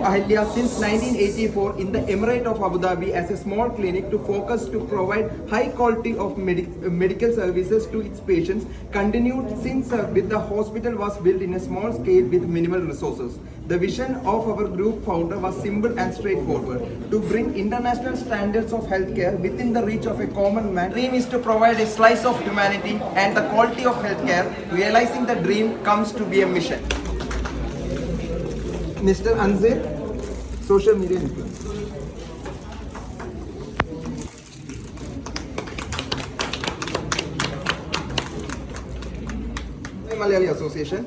Ahilya since 1984 in the Emirate of Abu Dhabi as a small clinic to focus to provide high quality of medical services to its patients continued since with the hospital was built in a small scale with minimal resources. The vision of our group founder was simple and straightforward: to bring international standards of healthcare within the reach of a common man. Dream is to provide a slice of humanity and the quality of healthcare. Realizing the dream comes to be a mission. Mr. Anzir, social media influencer. Malayali Association.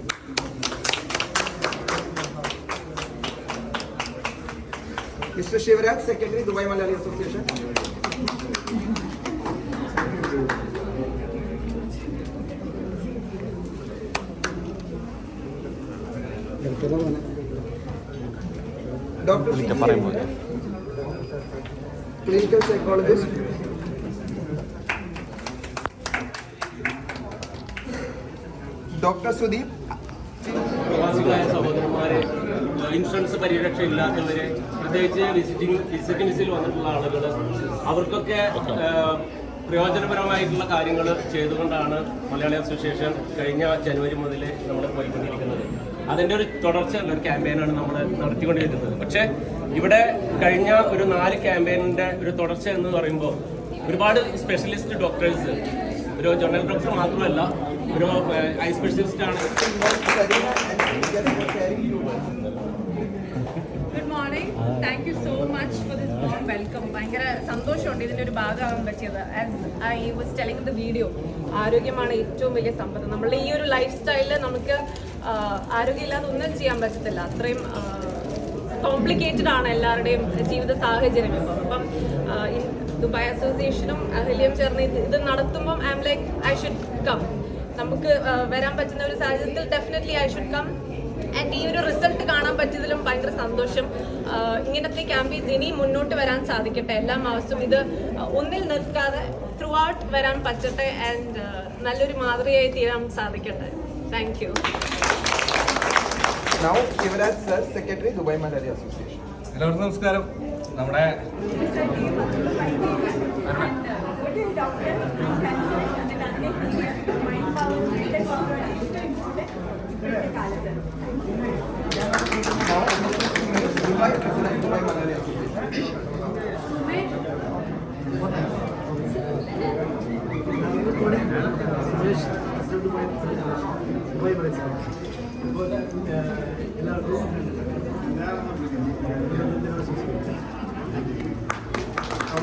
Mr. Shivraj, Secretary, Dubai Malayali Association. Dr. clinical psychologist. Dr. Sudeep. പ്രവാസികളായ സഹോദരന്മാരെ, insurance പരിരക്ഷ ഇല്ലാത്തവരെ, പ്രത്യേകിച്ച് visiting വന്നിട്ടുള്ള ആളുകൾ, അവർക്കൊക്കെ പ്രയോജനപരമായിട്ടുള്ള കാര്യങ്ങൾ ചെയ്തുകൊണ്ടാണ് Malayali association കഴിഞ്ഞ ജനുവരി മുതൽ നമ്മൾ പോയിക്കൊണ്ടിരിക്കുന്നത്. അതിൻ്റെ ഒരു തുടർച്ച ഒരു ക്യാമ്പയിനാണ് നമ്മൾ നടത്തിക്കൊണ്ടിരിക്കുന്നത്. പക്ഷേ ഇവിടെ കഴിഞ്ഞ ഒരു 4 ക്യാമ്പയിനിൻ്റെ ഒരു തുടർച്ച എന്ന് പറയുമ്പോൾ ഒരുപാട് സ്പെഷ്യലിസ്റ്റ് ഡോക്ടേഴ്സ്, ഒരു ജനറൽ ഡോക്ടർ മാത്രമല്ല, ഒരു ഐ സ്പെഷ്യലിസ്റ്റ് ആണ്. Good morning, thank you so much for this warm welcome. ഭയങ്കര സന്തോഷമുണ്ട് ഇതിൻ്റെ ഒരു ഭാഗമാകാൻ പറ്റിയത്. As I was telling the video, ആരോഗ്യമാണ് ഏറ്റവും വലിയ സമ്പത്ത്. നമ്മളുടെ ഈ ഒരു ലൈഫ് സ്റ്റൈലിൽ നമുക്ക് ആരോഗ്യമില്ലാതെ ഒന്നും ചെയ്യാൻ പറ്റത്തില്ല. അത്രയും കോംപ്ലിക്കേറ്റഡ് ആണ് എല്ലാവരുടെയും ജീവിത സാഹചര്യം. അപ്പം ദുബായ് അസോസിയേഷനും അഹല്യയും ചേർന്ന് ഇത് നടത്തുമ്പം I am like I should come. നമുക്ക് വരാൻ പറ്റുന്ന ഒരു സാഹചര്യത്തിൽ definitely I should come. And ഈ ഒരു റിസൾട്ട് കാണാൻ പറ്റിയതിലും ഭയങ്കര സന്തോഷം. ഇങ്ങനത്തെ ക്യാമ്പയിൻസ് ഇനി മുന്നോട്ട് വരാൻ സാധിക്കട്ടെ. എല്ലാ മാസവും ഇത് ഒന്നിൽ നിർത്താതെ ത്രൂ ഔട്ട് വരാൻ പറ്റട്ടെ. ആൻഡ് നല്ലൊരു മാതൃകയായി തീരാൻ സാധിക്കട്ടെ. Thank you. Now, Shivraj sir, Secretary, Dubai Malayali Association. എല്ലാവർക്കും നമസ്കാരം. നമ്മുടെ Dubai President, Dubai Malayali Association.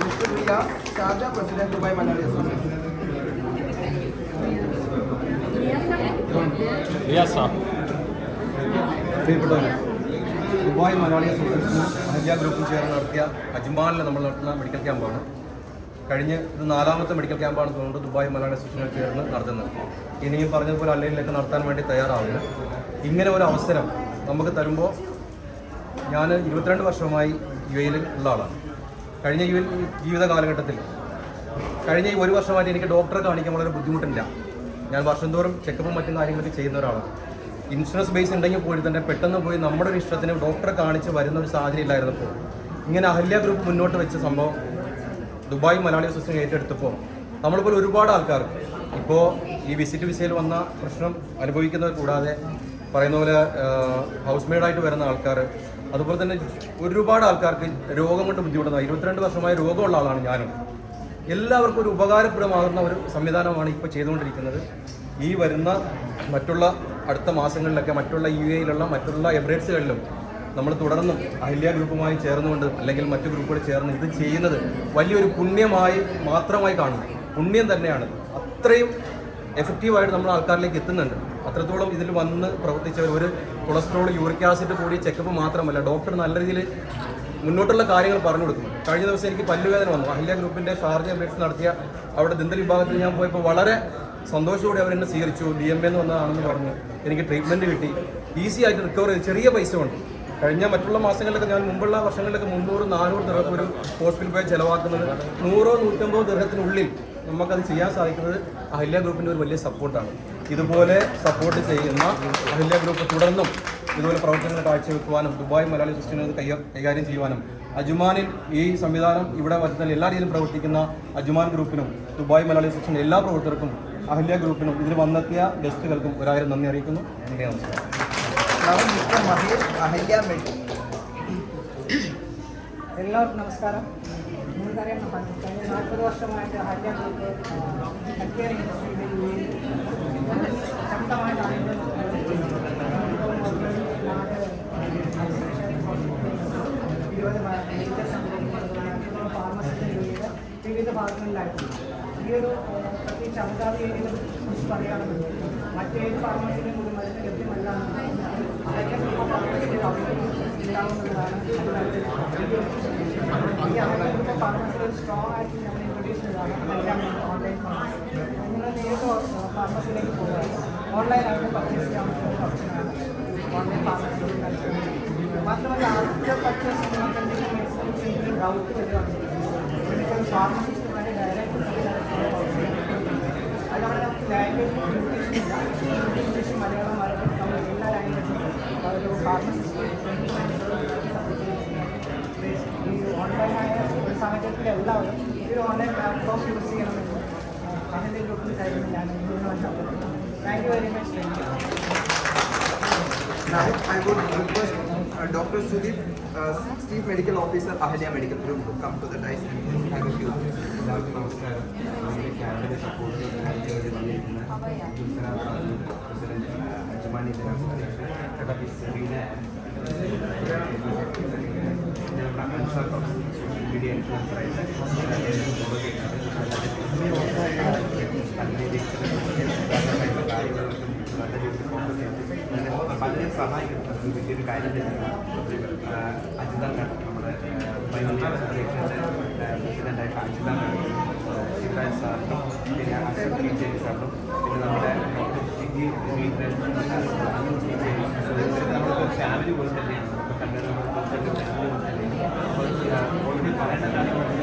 Mr. Ria, Sharjah President, Dubai Malayali Association. Dubai Malayali അസോസിയേഷനും അഹല്യ ഗ്രൂപ്പും ചേർന്ന് നടത്തിയ അജ്മാനിൽ നമ്മൾ നടത്തുന്ന മെഡിക്കൽ ക്യാമ്പാണ്. കഴിഞ്ഞ് ഇത് 4ാമത്തെ മെഡിക്കൽ ക്യാമ്പാണ് തോന്നുന്നത് ദുബായ് മലയാളി അസോസിയേഷൻ ചേർന്ന് നടത്തുന്നത്. ഇനിയും പറഞ്ഞതുപോലെ അല്ലയിലേക്ക് നടത്താൻ വേണ്ടി തയ്യാറാവുന്നു. ഇങ്ങനെ ഒരു അവസരം നമുക്ക് തരുമ്പോൾ, ഞാൻ 22 വർഷമായി UAE ഉള്ള ആളാണ്. കഴിഞ്ഞ ജീവിത കാലഘട്ടത്തിൽ കഴിഞ്ഞ ഈ 1 വർഷമായിട്ട് എനിക്ക് ഡോക്ടറെ കാണിക്കാൻ വളരെ ബുദ്ധിമുട്ടില്ല. ഞാൻ വർഷം തോറും ചെക്കപ്പും മറ്റും കാര്യങ്ങളൊക്കെ ചെയ്യുന്ന ഒരാളാണ്. ഇൻഷുറൻസ് ബേസ് ഉണ്ടെങ്കിൽ പോയി തന്നെ പെട്ടെന്ന് പോയി നമ്മുടെ ഒരു ഇഷ്ടത്തിന് ഡോക്ടറെ കാണിച്ച് വരുന്ന ഒരു സാഹചര്യം ഇല്ലായിരുന്നപ്പോൾ ഇങ്ങനെ അഹല്യ ഗ്രൂപ്പ് മുന്നോട്ട് വെച്ച സംഭവം ദുബായ് മലയാളി അസോസിയേഷൻ ഏറ്റെടുത്തപ്പോൾ നമ്മളിപ്പോൾ ഒരുപാട് ആൾക്കാർ ഇപ്പോൾ ഈ വിസിറ്റ് വിസയിൽ വന്ന പ്രശ്നം അനുഭവിക്കുന്നവർ കൂടാതെ പറയുന്ന പോലെ ഹൗസ് മെയ്ഡായിട്ട് വരുന്ന ആൾക്കാർ, അതുപോലെ തന്നെ ഒരുപാട് ആൾക്കാർക്ക് രോഗം കൊണ്ട് ബുദ്ധിമുട്ടുന്ന 22 വർഷമായ രോഗമുള്ള ആളാണ് ഞാനും. എല്ലാവർക്കും ഒരു ഉപകാരപ്രദമാകുന്ന ഒരു സംവിധാനമാണ് ഇപ്പോൾ ചെയ്തുകൊണ്ടിരിക്കുന്നത്. ഈ വരുന്ന മറ്റുള്ള അടുത്ത മാസങ്ങളിലൊക്കെ മറ്റുള്ള UAE മറ്റുള്ള എമിറേറ്റ്സുകളിലും നമ്മൾ തുടർന്നും അഹല്യ ഗ്രൂപ്പുമായി ചേർന്നുകൊണ്ട് അല്ലെങ്കിൽ മറ്റു ഗ്രൂപ്പുകൾ ചേർന്ന് ഇത് ചെയ്യുന്നത് വലിയൊരു പുണ്യമായി മാത്രമായി കാണുന്നു. പുണ്യം തന്നെയാണ്. അത്രയും എഫക്റ്റീവായിട്ട് നമ്മൾ ആൾക്കാരിലേക്ക് എത്തുന്നുണ്ട്. അത്രത്തോളം ഇതിൽ വന്ന് പ്രവർത്തിച്ചവർ ഒരു കൊളസ്ട്രോൾ, യൂറിക് ആസിഡ് കൂടി ചെക്കപ്പ് മാത്രമല്ല, ഡോക്ടർ നല്ല രീതിയിൽ മുന്നോട്ടുള്ള കാര്യങ്ങൾ പറഞ്ഞു കൊടുക്കുന്നു. കഴിഞ്ഞ ദിവസം എനിക്ക് പല്ലുവേദന വന്നു. അഹല്യ ഗ്രൂപ്പിൻ്റെ ഷാർജ എമിറേറ്റ്സ് നടത്തിയ അവിടെ ദന്തൽ വിഭാഗത്തിൽ ഞാൻ പോയപ്പോൾ വളരെ സന്തോഷത്തോടെ അവരെന്നെ സ്വീകരിച്ചു. DMA എന്ന് വന്നതാണെന്ന് പറഞ്ഞു. എനിക്ക് ട്രീറ്റ്മെൻറ്റ് കിട്ടി. ഈസി ആയിട്ട് റിക്കവർ ചെയ്ത് ചെറിയ പൈസ കൊണ്ട്. കഴിഞ്ഞ മറ്റുള്ള മാസങ്ങളിലൊക്കെ ഞാൻ മുമ്പുള്ള വർഷങ്ങളിലൊക്കെ 300-400 ദിർഹം ഒരു ഹോസ്പിറ്റലിൽ പോയി ചിലവാക്കുന്നത് 100-150 ദിർഹത്തിനുള്ളിൽ നമുക്കത് ചെയ്യാൻ സാധിക്കുന്നത് അഹല്യ ഗ്രൂപ്പിൻ്റെ ഒരു വലിയ സപ്പോർട്ടാണ്. ഇതുപോലെ സപ്പോർട്ട് ചെയ്യുന്ന അഹല്യ ഗ്രൂപ്പ് തുടർന്നും ഇതുപോലെ പ്രവർത്തനങ്ങൾ കാഴ്ചവെക്കുവാനും ദുബായ് മലയാളി അസോസിയേഷൻ കൈകാര്യം ചെയ്യുവാനും അജ്മാനിൽ ഈ സംവിധാനം ഇവിടെ വരുന്ന എല്ലാ രീതിയിലും പ്രവർത്തിക്കുന്ന അജ്മാൻ ഗ്രൂപ്പിനും ദുബായ് മലയാളി അസോസിയേഷൻ എല്ലാ പ്രവർത്തകർക്കും അഹല്യ ഗ്രൂപ്പിനും ഇതിൽ വന്നെത്തിയ ഗസ്റ്റുകൾക്കും 1000 നന്ദി അറിയിക്കുന്നു. നമസ്കാരം. എല്ലാവർക്കും നമസ്കാരം. നിങ്ങൾക്കറിയാം, കഴിഞ്ഞ 40 വർഷമായിട്ട് അഹല്യ ഗ്രൂപ്പ് ഹെൽത്ത് കെയർ ഇൻഡസ്ട്രിയിൽ ശക്തമായിട്ടാണ് മെഡിക്കൽ സംഘടനകൾ ഫാർമസിസ്റ്റുകളുടെ വിവിധ ഭാഗങ്ങളിലായിട്ടുണ്ട്. ഈ ഒരു പ്രത്യേകിച്ച് അബുദാബി ഏരിയയെ കുറിച്ച് പറയുകയാണെന്നുണ്ടെങ്കിൽ മറ്റേത് ഫാർമസിയിലും കൂടി മരുന്ന് ലഭ്യമല്ല അഹല്യ ഗ്രൂപ്പ് ഫാർമസിയിൽ ഉണ്ടാവുന്നതാണ്. ഈ അഹല്യ ഗ്രൂപ്പ് ഫാർമസിയിൽ ഒരു സ്ട്രോങ് ആയിട്ട് നമ്മൾ ഇൻട്രൊഡ്യൂസ് ചെയ്തതാണ് ഓൺലൈൻ ഫാർമസി. നിങ്ങൾ നേരിട്ട് ഫാർമസിയിലേക്ക് പോകുക, ഓൺലൈനായിട്ട് പർച്ചേസ് ചെയ്യാൻ പറ്റുന്ന ഓപ്ഷനാണ് ഓൺലൈൻ ഫാർമസിയിൽ നൽകുന്നത്. മാത്രമല്ല, ആദ്യത്തെ പർച്ചേസ് നിങ്ങൾക്ക് എന്തെങ്കിലും മെഡിസിൻസ് ഡൗട്ട് വരികയാണെങ്കിൽ മെഡിക്കൽ ഫാർമസിസ്റ്റുമായി ഡയറക്റ്റ് അതവിടെ നമുക്ക് ലാംഗ്വേജ് ഇംഗ്ലീഷ്, മലയാളം, മലയാളം നമ്മൾ എല്ലാ ലാംഗ്വേജും ഒരു ഫാർമസിസ്റ്റ് ഈ ഓൺലൈനായ ഒരു സാഹചര്യത്തിൽ എല്ലാവരും ഈ ഒരു ഓൺലൈൻ പ്ലാറ്റ്ഫോം യൂസ് ചെയ്യണമെന്ന് അഹല്യ ഗ്രൂപ്പിൽ കഴിഞ്ഞ് ഞാൻ thank you very much. Now I would request Dr. Sudip, Chief Medical Officer, Ahalya Medical Group, to come to the dais and have a few words. എല്ലാവർക്കും നമസ്കാരം. ക്യാമ്പിനെ support president Ajman Indian association Ansar social media ഇൻഫ്ലുവൻസറായിട്ട് കാര്യങ്ങൾക്കും നല്ല രീതിയിൽ focus ചെയ്ത് പലരെയും സഹായിക്കുന്നത് വലിയൊരു കാര്യം തന്നെയാണ്. അജിതാൻ നമ്മുടെ മൈനോറിറ്റി അസോസിയേഷൻ്റെ പ്രസിഡൻ്റായിട്ട് അജിതാൻ ശിവരാജ് സാറിനും പിന്നെ അശോക് ചേരി സാറിനും പിന്നെ നമ്മുടെ ഡോക്ടർ ഷിജി നമ്മുടെ ഫാമിലി പോലെ തന്നെയാണ്. നമുക്ക് കണ്ടത് ഫാമിലി പോലെ തന്നെയാണ്. ഓൾറെഡി പറയേണ്ട കാര്യങ്ങളൊക്കെ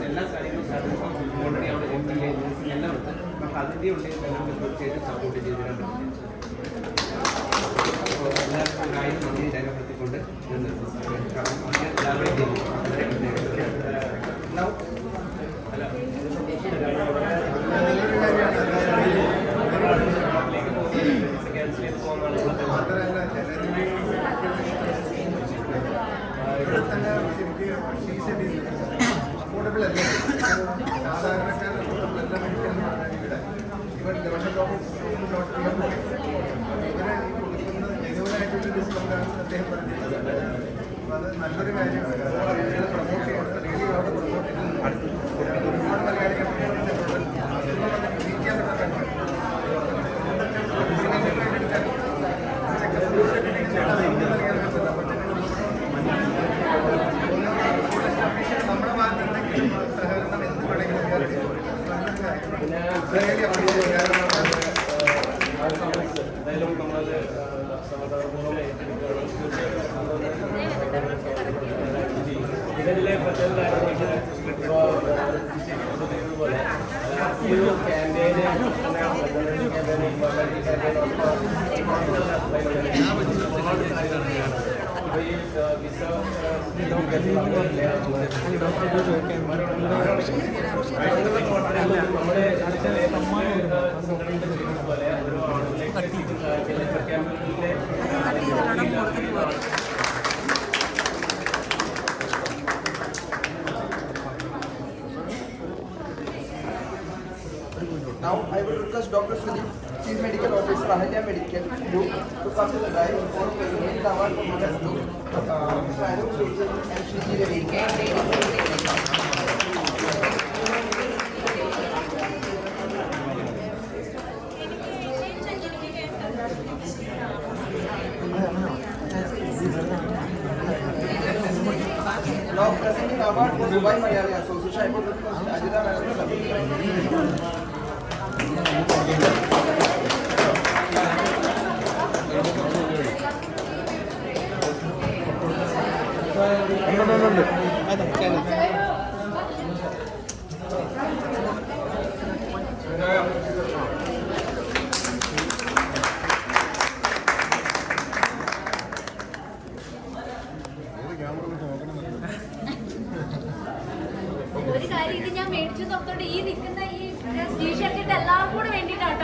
എല്ലാ കാര്യങ്ങളും ഓൾറെഡി അവിടെ MBA എല്ലാം ഉണ്ട്. നമുക്ക് അതിൻ്റെ ഉണ്ടെങ്കിൽ തീർച്ചയായിട്ടും സപ്പോർട്ട് ചെയ്തിടാൻ പറ്റും. അപ്പോൾ എല്ലാവർക്കും കാര്യം നന്ദി രേഖപ്പെടുത്തിക്കൊണ്ട് ഞാൻ നിർത്തുന്നു. കാരണം അങ്ങനെ എല്ലാവരെയും ക്യാൻസൽ ചെയ്ത് പോകുന്നതാണ്. അഫോർഡബിൾ അല്ല, സാധാരണക്കാരുടെ അഫോർഡബിൾ അല്ല മെഡിക്കൽ ഇവിടെ. ഇവൻ ഗവൺമെൻറ് ഇവരെ കൊടുക്കുന്നത് ജനുവനായിട്ടൊരു ഡിസ്കൗണ്ടാണെന്ന് അദ്ദേഹം പറഞ്ഞിട്ടുണ്ട്. അപ്പോൾ അത് നല്ലൊരു കാര്യമാണ്. കാരണം പ്രൊമോട്ട് ചെയ്യുന്നത് റേഡിയോ അവിടെ പ്രൊമോട്ട് ചെയ്യുന്നത് ഒരുപാട് മലയാളികൾ ജീവിക്കാൻ പറ്റാൻ നമ്മുടെ ഭാഗത്തുണ്ടെങ്കിലും സഹകരണം എന്ത് വേണമെങ്കിലും എന്തായാലും നമ്മളത് സമാധാനപൂർവ്വം ഏറ്റെടുക്കുകയാണ്. പോലെ ഈ ഒരു ക്യാമ്പയിന് Now I will request Dr. Sudeep, Chief Medical Officer, Ahalya Medical Group, to come to the dais for presenting the award for Mr. Anup Sujit and Shiji Reddy. Now presenting award for Dubai Malayali Association, I would request Ajita Madam to come. ഒരു കാര്യം ഇത് ഞാൻ മേടിച്ചു നോക്കോണ്ട് ഈ നിൽക്കുന്ന ഈ T shirt ഇട്ട് എല്ലാവർക്കും കൂടെ വേണ്ടിയിട്ടാണ്